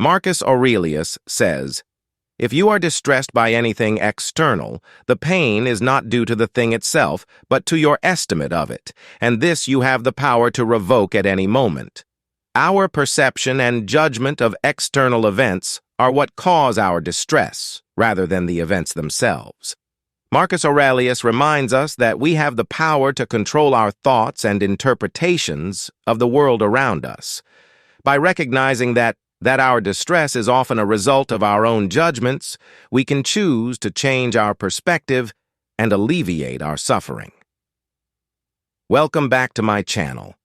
Marcus Aurelius says, "If you are distressed by anything external, the pain is not due to the thing itself, but to your estimate of it, and this you have the power to revoke at any moment. Our perception and judgment of external events are what cause our distress, rather than the events themselves." Marcus Aurelius reminds us that we have the power to control our thoughts and interpretations of the world around us. By recognizing that our distress is often a result of our own judgments, we can choose to change our perspective and alleviate our suffering. Welcome back to my channel,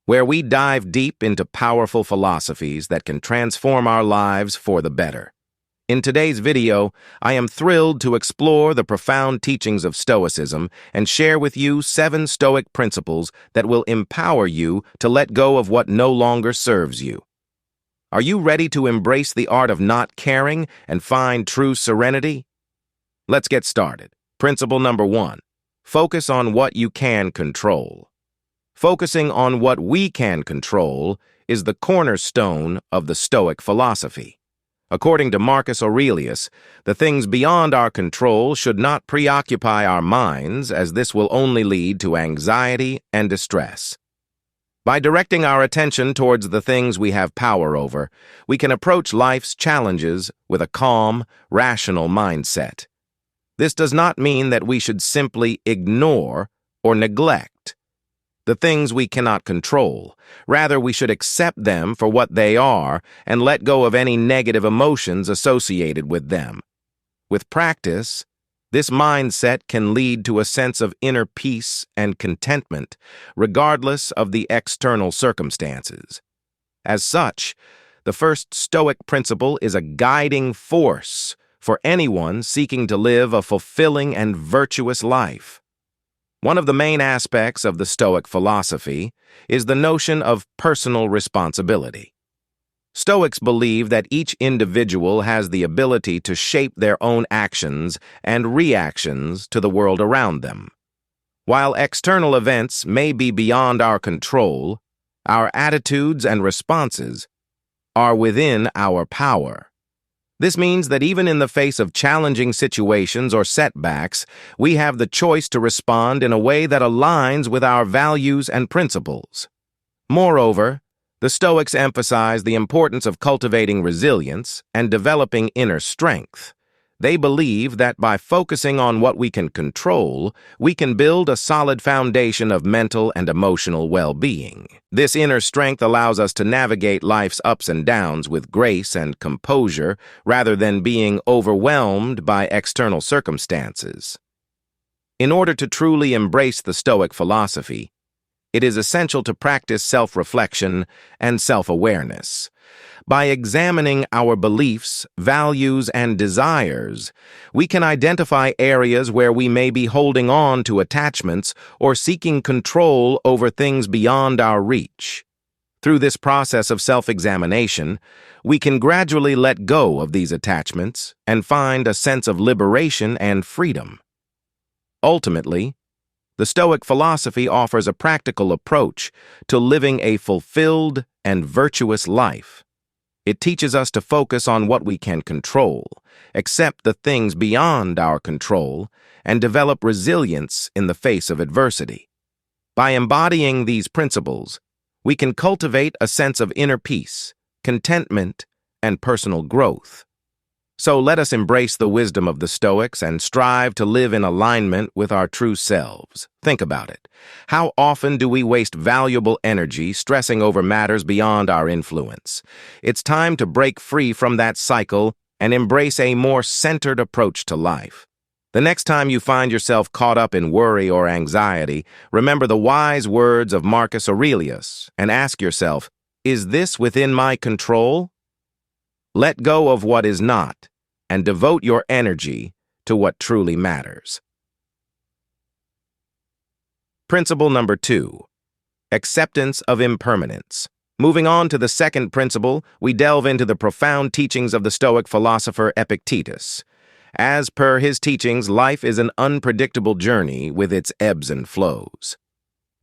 where we dive deep into powerful philosophies that can transform our lives for the better. In today's video, I am thrilled to explore the profound teachings of Stoicism and share with you 7 Stoic principles that will empower you to let go of what no longer serves you. Are you ready to embrace the art of not caring and find true serenity? Let's get started. Principle number 1. Focus on what you can control. Focusing on what we can control is the cornerstone of the Stoic philosophy. According to Marcus Aurelius, the things beyond our control should not preoccupy our minds, as this will only lead to anxiety and distress. By directing our attention towards the things we have power over, we can approach life's challenges with a calm, rational mindset. This does not mean that we should simply ignore or neglect the things we cannot control. Rather, we should accept them for what they are and let go of any negative emotions associated with them. With practice, this mindset can lead to a sense of inner peace and contentment, regardless of the external circumstances. As such, the first Stoic principle is a guiding force for anyone seeking to live a fulfilling and virtuous life. One of the main aspects of the Stoic philosophy is the notion of personal responsibility. Stoics believe that each individual has the ability to shape their own actions and reactions to the world around them. While external events may be beyond our control, our attitudes and responses are within our power. This means that even in the face of challenging situations or setbacks, we have the choice to respond in a way that aligns with our values and principles. Moreover, the Stoics emphasize the importance of cultivating resilience and developing inner strength. They believe that by focusing on what we can control, we can build a solid foundation of mental and emotional well-being. This inner strength allows us to navigate life's ups and downs with grace and composure, rather than being overwhelmed by external circumstances. In order to truly embrace the Stoic philosophy, it is essential to practice self-reflection and self-awareness. By examining our beliefs, values, and desires, we can identify areas where we may be holding on to attachments or seeking control over things beyond our reach. Through this process of self-examination, we can gradually let go of these attachments and find a sense of liberation and freedom. Ultimately, the Stoic philosophy offers a practical approach to living a fulfilled and virtuous life. It teaches us to focus on what we can control, accept the things beyond our control, and develop resilience in the face of adversity. By embodying these principles, we can cultivate a sense of inner peace, contentment, and personal growth. So let us embrace the wisdom of the Stoics and strive to live in alignment with our true selves. Think about it. How often do we waste valuable energy stressing over matters beyond our influence? It's time to break free from that cycle and embrace a more centered approach to life. The next time you find yourself caught up in worry or anxiety, remember the wise words of Marcus Aurelius and ask yourself, is this within my control? Let go of what is not, and devote your energy to what truly matters. Principle number 2. Acceptance of impermanence. Moving on to the second principle, we delve into the profound teachings of the Stoic philosopher Epictetus. As per his teachings, life is an unpredictable journey with its ebbs and flows.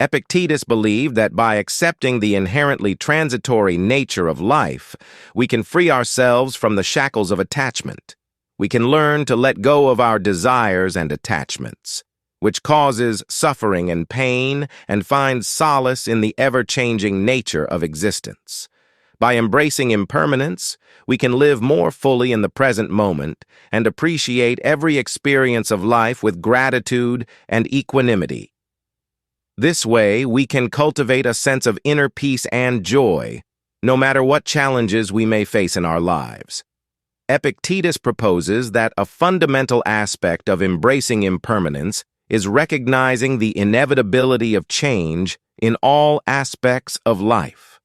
Epictetus believed that by accepting the inherently transitory nature of life, we can free ourselves from the shackles of attachment. We can learn to let go of our desires and attachments, which causes suffering and pain, and find solace in the ever-changing nature of existence. By embracing impermanence, we can live more fully in the present moment and appreciate every experience of life with gratitude and equanimity. This way, we can cultivate a sense of inner peace and joy, no matter what challenges we may face in our lives. Epictetus proposes that a fundamental aspect of embracing impermanence is recognizing the inevitability of change in all aspects of life.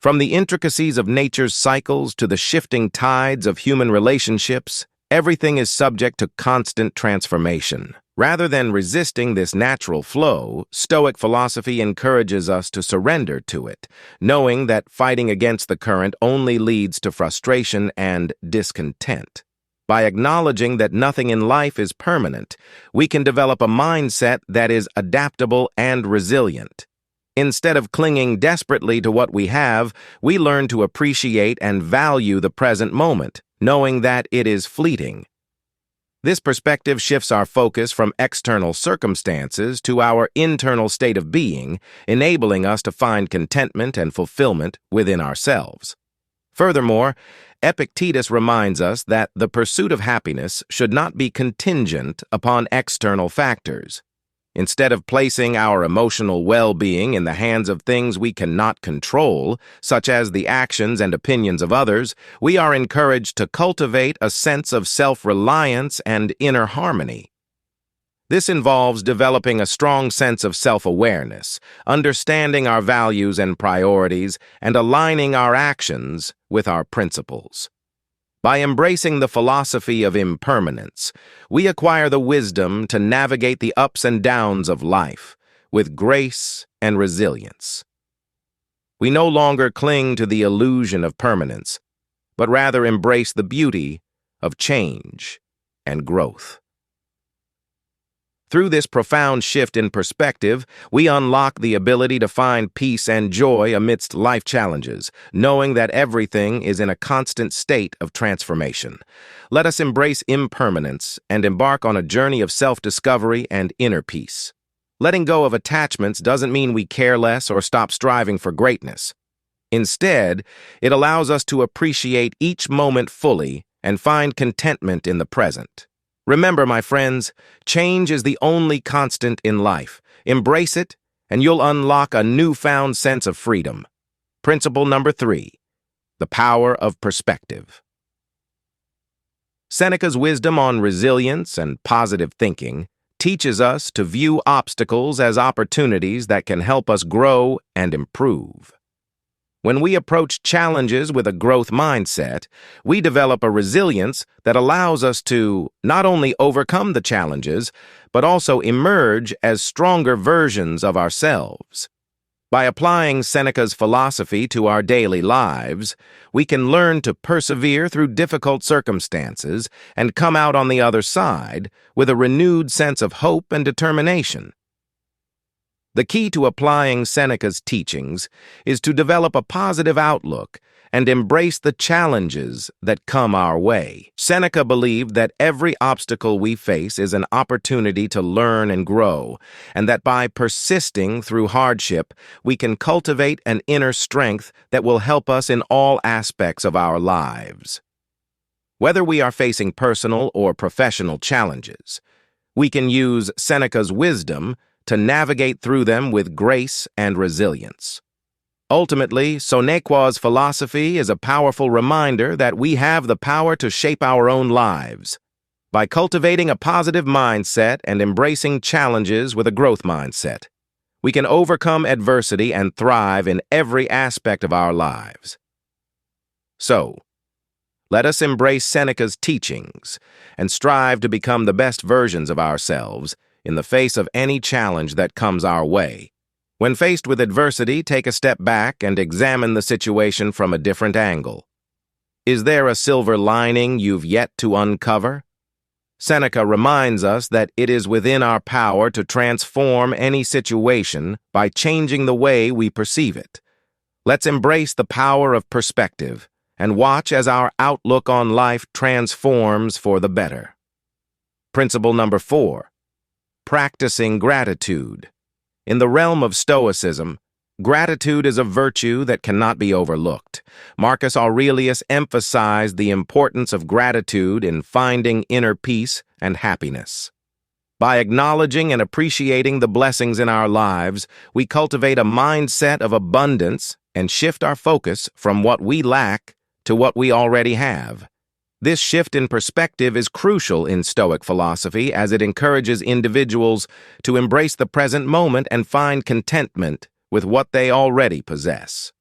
From the intricacies of nature's cycles to the shifting tides of human relationships, everything is subject to constant transformation. Rather than resisting this natural flow, Stoic philosophy encourages us to surrender to it, knowing that fighting against the current only leads to frustration and discontent. By acknowledging that nothing in life is permanent, we can develop a mindset that is adaptable and resilient. Instead of clinging desperately to what we have, we learn to appreciate and value the present moment, knowing that it is fleeting. This perspective shifts our focus from external circumstances to our internal state of being, enabling us to find contentment and fulfillment within ourselves. Furthermore, Epictetus reminds us that the pursuit of happiness should not be contingent upon external factors. Instead of placing our emotional well-being in the hands of things we cannot control, such as the actions and opinions of others, we are encouraged to cultivate a sense of self-reliance and inner harmony. This involves developing a strong sense of self-awareness, understanding our values and priorities, and aligning our actions with our principles. By embracing the philosophy of impermanence, we acquire the wisdom to navigate the ups and downs of life with grace and resilience. We no longer cling to the illusion of permanence, but rather embrace the beauty of change and growth. Through this profound shift in perspective, we unlock the ability to find peace and joy amidst life challenges, knowing that everything is in a constant state of transformation. Let us embrace impermanence and embark on a journey of self-discovery and inner peace. Letting go of attachments doesn't mean we care less or stop striving for greatness. Instead, it allows us to appreciate each moment fully and find contentment in the present. Remember, my friends, change is the only constant in life. Embrace it, and you'll unlock a newfound sense of freedom. Principle number 3, the power of perspective. Seneca's wisdom on resilience and positive thinking teaches us to view obstacles as opportunities that can help us grow and improve. When we approach challenges with a growth mindset, we develop a resilience that allows us to not only overcome the challenges, but also emerge as stronger versions of ourselves. By applying Seneca's philosophy to our daily lives, we can learn to persevere through difficult circumstances and come out on the other side with a renewed sense of hope and determination. The key to applying Seneca's teachings is to develop a positive outlook and embrace the challenges that come our way. Seneca believed that every obstacle we face is an opportunity to learn and grow, and that by persisting through hardship, we can cultivate an inner strength that will help us in all aspects of our lives. Whether we are facing personal or professional challenges, we can use Seneca's wisdom to navigate through them with grace and resilience. Ultimately, Seneca's philosophy is a powerful reminder that we have the power to shape our own lives. By cultivating a positive mindset and embracing challenges with a growth mindset, we can overcome adversity and thrive in every aspect of our lives. So, let us embrace Seneca's teachings and strive to become the best versions of ourselves in the face of any challenge that comes our way. When faced with adversity, take a step back and examine the situation from a different angle. Is there a silver lining you've yet to uncover? Seneca reminds us that it is within our power to transform any situation by changing the way we perceive it. Let's embrace the power of perspective and watch as our outlook on life transforms for the better. Principle number 4, practicing gratitude. In the realm of Stoicism, gratitude is a virtue that cannot be overlooked. Marcus Aurelius emphasized the importance of gratitude in finding inner peace and happiness. By acknowledging and appreciating the blessings in our lives, we cultivate a mindset of abundance and shift our focus from what we lack to what we already have. This shift in perspective is crucial in Stoic philosophy as it encourages individuals to embrace the present moment and find contentment with what they already possess.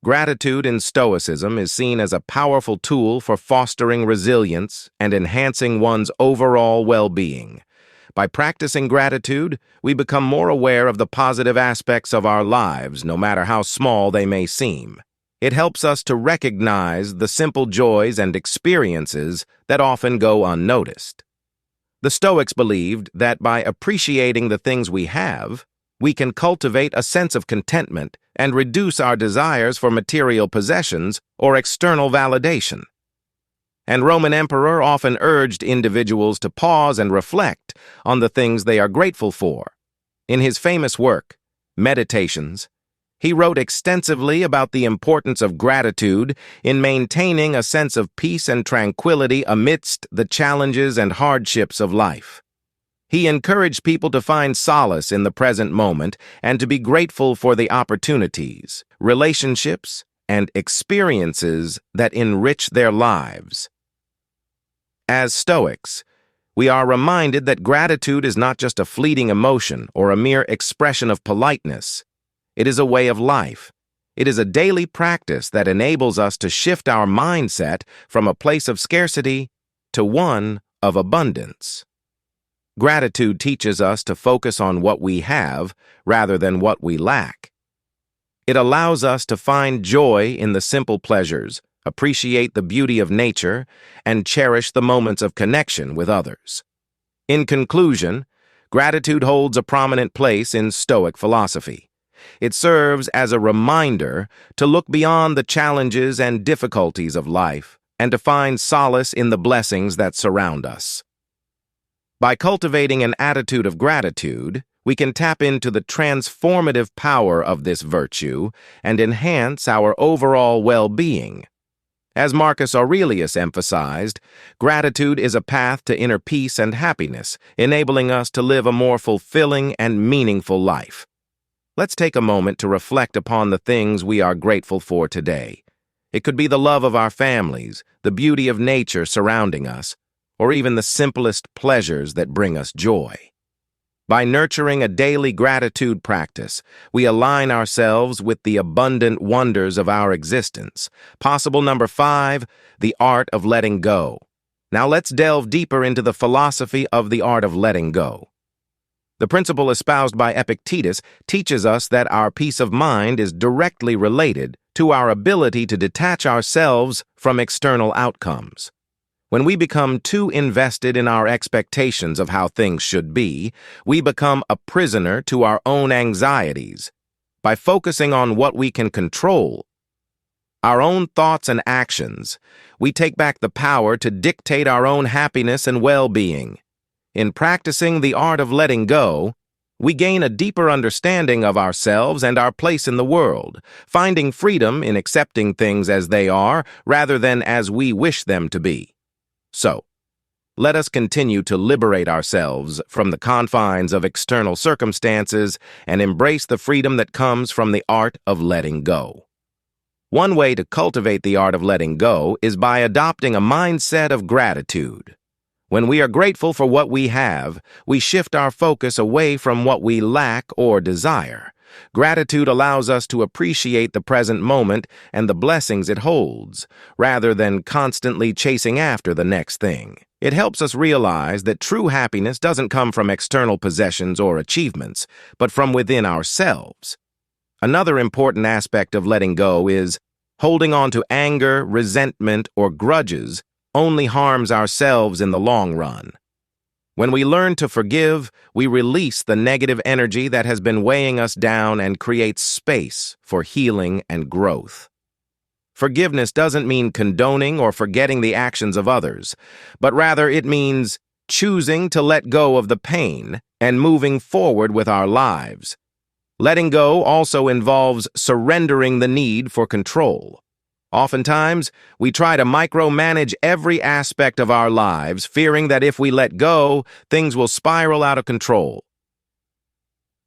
Gratitude in Stoicism is seen as a powerful tool for fostering resilience and enhancing one's overall well-being. By practicing gratitude, we become more aware of the positive aspects of our lives, no matter how small they may seem. It helps us to recognize the simple joys and experiences that often go unnoticed. The Stoics believed that by appreciating the things we have, we can cultivate a sense of contentment and reduce our desires for material possessions or external validation. And Roman Emperor often urged individuals to pause and reflect on the things they are grateful for. In his famous work, Meditations, he wrote extensively about the importance of gratitude in maintaining a sense of peace and tranquility amidst the challenges and hardships of life. He encouraged people to find solace in the present moment and to be grateful for the opportunities, relationships, and experiences that enrich their lives. As Stoics, we are reminded that gratitude is not just a fleeting emotion or a mere expression of politeness. It is a way of life. It is a daily practice that enables us to shift our mindset from a place of scarcity to one of abundance. Gratitude teaches us to focus on what we have rather than what we lack. It allows us to find joy in the simple pleasures, appreciate the beauty of nature, and cherish the moments of connection with others. In conclusion, gratitude holds a prominent place in Stoic philosophy. It serves as a reminder to look beyond the challenges and difficulties of life and to find solace in the blessings that surround us. By cultivating an attitude of gratitude, we can tap into the transformative power of this virtue and enhance our overall well-being. As Marcus Aurelius emphasized, gratitude is a path to inner peace and happiness, enabling us to live a more fulfilling and meaningful life. Let's take a moment to reflect upon the things we are grateful for today. It could be the love of our families, the beauty of nature surrounding us, or even the simplest pleasures that bring us joy. By nurturing a daily gratitude practice, we align ourselves with the abundant wonders of our existence. Possible number 5, the art of letting go. Now let's delve deeper into the philosophy of the art of letting go. The principle espoused by Epictetus teaches us that our peace of mind is directly related to our ability to detach ourselves from external outcomes. When we become too invested in our expectations of how things should be, we become a prisoner to our own anxieties. By focusing on what we can control, our own thoughts and actions, we take back the power to dictate our own happiness and well-being. In practicing the art of letting go, we gain a deeper understanding of ourselves and our place in the world, finding freedom in accepting things as they are rather than as we wish them to be. So, let us continue to liberate ourselves from the confines of external circumstances and embrace the freedom that comes from the art of letting go. One way to cultivate the art of letting go is by adopting a mindset of gratitude. When we are grateful for what we have, we shift our focus away from what we lack or desire. Gratitude allows us to appreciate the present moment and the blessings it holds, rather than constantly chasing after the next thing. It helps us realize that true happiness doesn't come from external possessions or achievements, but from within ourselves. Another important aspect of letting go is holding on to anger, resentment, or grudges only harms ourselves in the long run. When we learn to forgive, we release the negative energy that has been weighing us down and create space for healing and growth. Forgiveness doesn't mean condoning or forgetting the actions of others, but rather it means choosing to let go of the pain and moving forward with our lives. Letting go also involves surrendering the need for control. Oftentimes, we try to micromanage every aspect of our lives, fearing that if we let go, things will spiral out of control.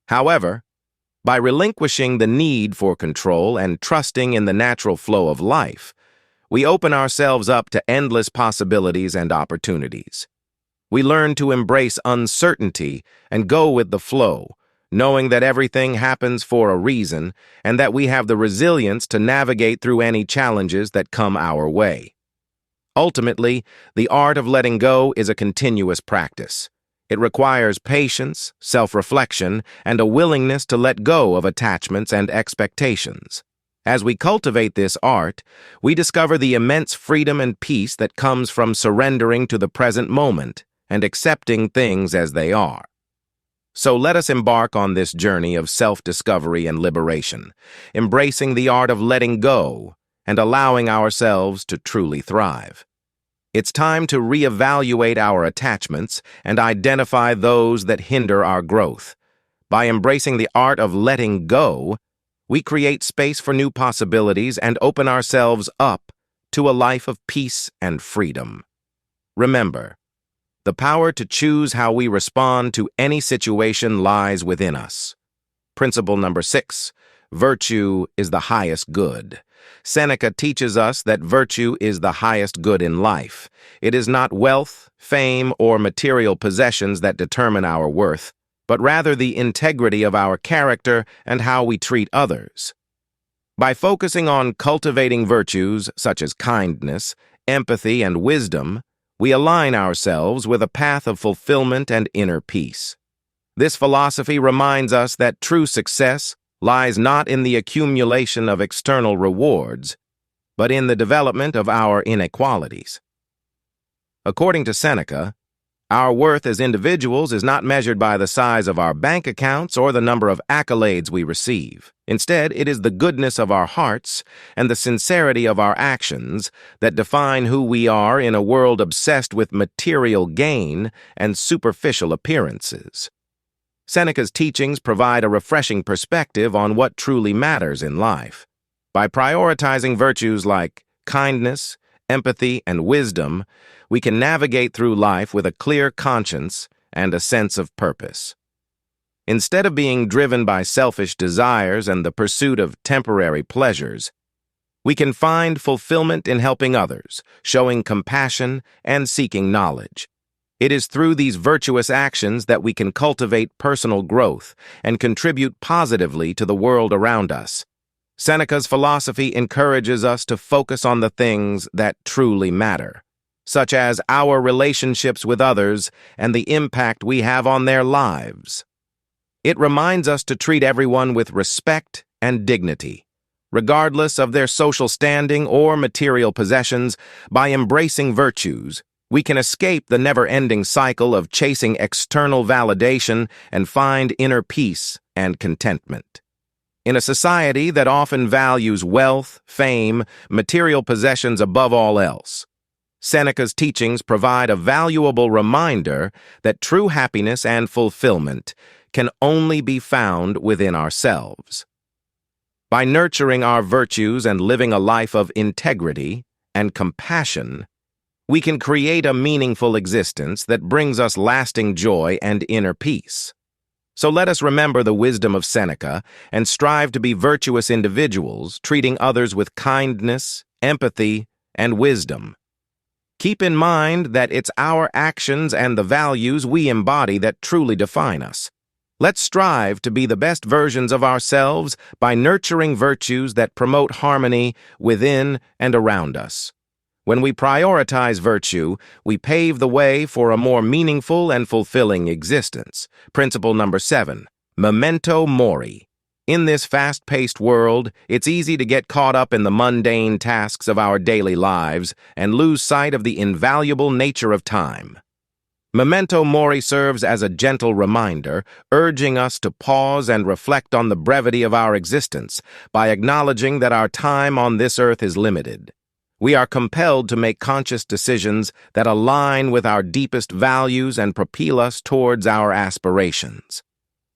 However, by relinquishing the need for control and trusting in the natural flow of life, we open ourselves up to endless possibilities and opportunities. We learn to embrace uncertainty and go with the flow, knowing that everything happens for a reason and that we have the resilience to navigate through any challenges that come our way. Ultimately, the art of letting go is a continuous practice. It requires patience, self-reflection, and a willingness to let go of attachments and expectations. As we cultivate this art, we discover the immense freedom and peace that comes from surrendering to the present moment and accepting things as they are. So let us embark on this journey of self-discovery and liberation, embracing the art of letting go and allowing ourselves to truly thrive. It's time to reevaluate our attachments and identify those that hinder our growth. By embracing the art of letting go, we create space for new possibilities and open ourselves up to a life of peace and freedom. Remember, the power to choose how we respond to any situation lies within us. Principle number 6, virtue is the highest good. Seneca teaches us that virtue is the highest good in life. It is not wealth, fame, or material possessions that determine our worth, but rather the integrity of our character and how we treat others. By focusing on cultivating virtues such as kindness, empathy, and wisdom, we align ourselves with a path of fulfillment and inner peace. This philosophy reminds us that true success lies not in the accumulation of external rewards, but in the development of our inequalities. According to Seneca, our worth as individuals is not measured by the size of our bank accounts or the number of accolades we receive. Instead, it is the goodness of our hearts and the sincerity of our actions that define who we are in a world obsessed with material gain and superficial appearances. Seneca's teachings provide a refreshing perspective on what truly matters in life. By prioritizing virtues like kindness, empathy, and wisdom, we can navigate through life with a clear conscience and a sense of purpose. Instead of being driven by selfish desires and the pursuit of temporary pleasures, we can find fulfillment in helping others, showing compassion, and seeking knowledge. It is through these virtuous actions that we can cultivate personal growth and contribute positively to the world around us. Seneca's philosophy encourages us to focus on the things that truly matter, such as our relationships with others and the impact we have on their lives. It reminds us to treat everyone with respect and dignity, regardless of their social standing or material possessions. By embracing virtues, we can escape the never-ending cycle of chasing external validation and find inner peace and contentment. In a society that often values wealth, fame, material possessions above all else, Seneca's teachings provide a valuable reminder that true happiness and fulfillment can only be found within ourselves. By nurturing our virtues and living a life of integrity and compassion, we can create a meaningful existence that brings us lasting joy and inner peace. So let us remember the wisdom of Seneca and strive to be virtuous individuals, treating others with kindness, empathy, and wisdom. Keep in mind that it's our actions and the values we embody that truly define us. Let's strive to be the best versions of ourselves by nurturing virtues that promote harmony within and around us. When we prioritize virtue, we pave the way for a more meaningful and fulfilling existence. Principle number 7, memento mori. In this fast-paced world, it's easy to get caught up in the mundane tasks of our daily lives and lose sight of the invaluable nature of time. Memento Mori serves as a gentle reminder, urging us to pause and reflect on the brevity of our existence by acknowledging that our time on this earth is limited. We are compelled to make conscious decisions that align with our deepest values and propel us towards our aspirations.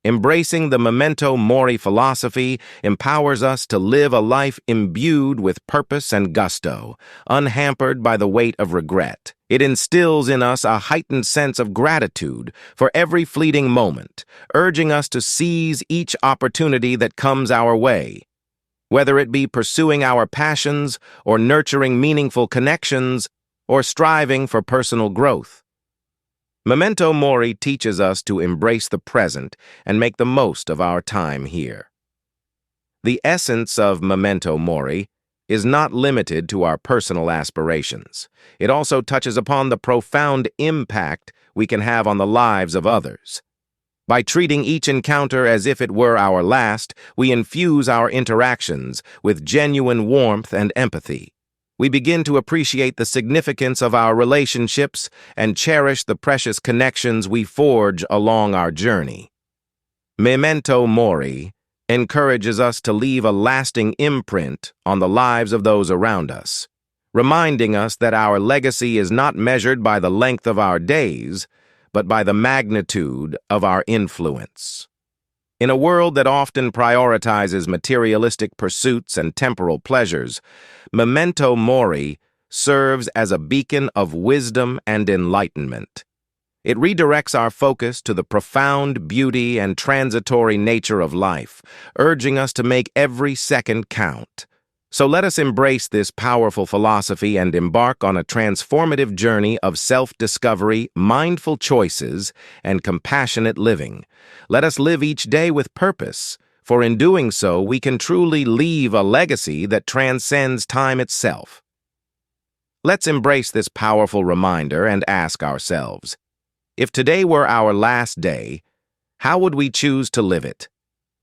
Embracing the Memento Mori philosophy empowers us to live a life imbued with purpose and gusto, unhampered by the weight of regret. It instills in us a heightened sense of gratitude for every fleeting moment, urging us to seize each opportunity that comes our way. Whether it be pursuing our passions, or nurturing meaningful connections, or striving for personal growth. Memento Mori teaches us to embrace the present and make the most of our time here. The essence of Memento Mori is not limited to our personal aspirations. It also touches upon the profound impact we can have on the lives of others. By treating each encounter as if it were our last, we infuse our interactions with genuine warmth and empathy. We begin to appreciate the significance of our relationships and cherish the precious connections we forge along our journey. Memento Mori encourages us to leave a lasting imprint on the lives of those around us, reminding us that our legacy is not measured by the length of our days, but by the magnitude of our influence. In a world that often prioritizes materialistic pursuits and temporal pleasures, Memento Mori serves as a beacon of wisdom and enlightenment. It redirects our focus to the profound beauty and transitory nature of life, urging us to make every second count. So let us embrace this powerful philosophy and embark on a transformative journey of self-discovery, mindful choices, and compassionate living. Let us live each day with purpose, for in doing so we can truly leave a legacy that transcends time itself. Let's embrace this powerful reminder and ask ourselves, if today were our last day, how would we choose to live it?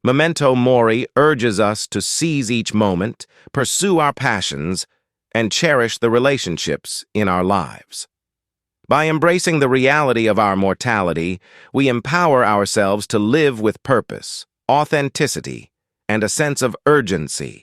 Memento Mori urges us to seize each moment, pursue our passions, and cherish the relationships in our lives. By embracing the reality of our mortality, we empower ourselves to live with purpose, authenticity, and a sense of urgency.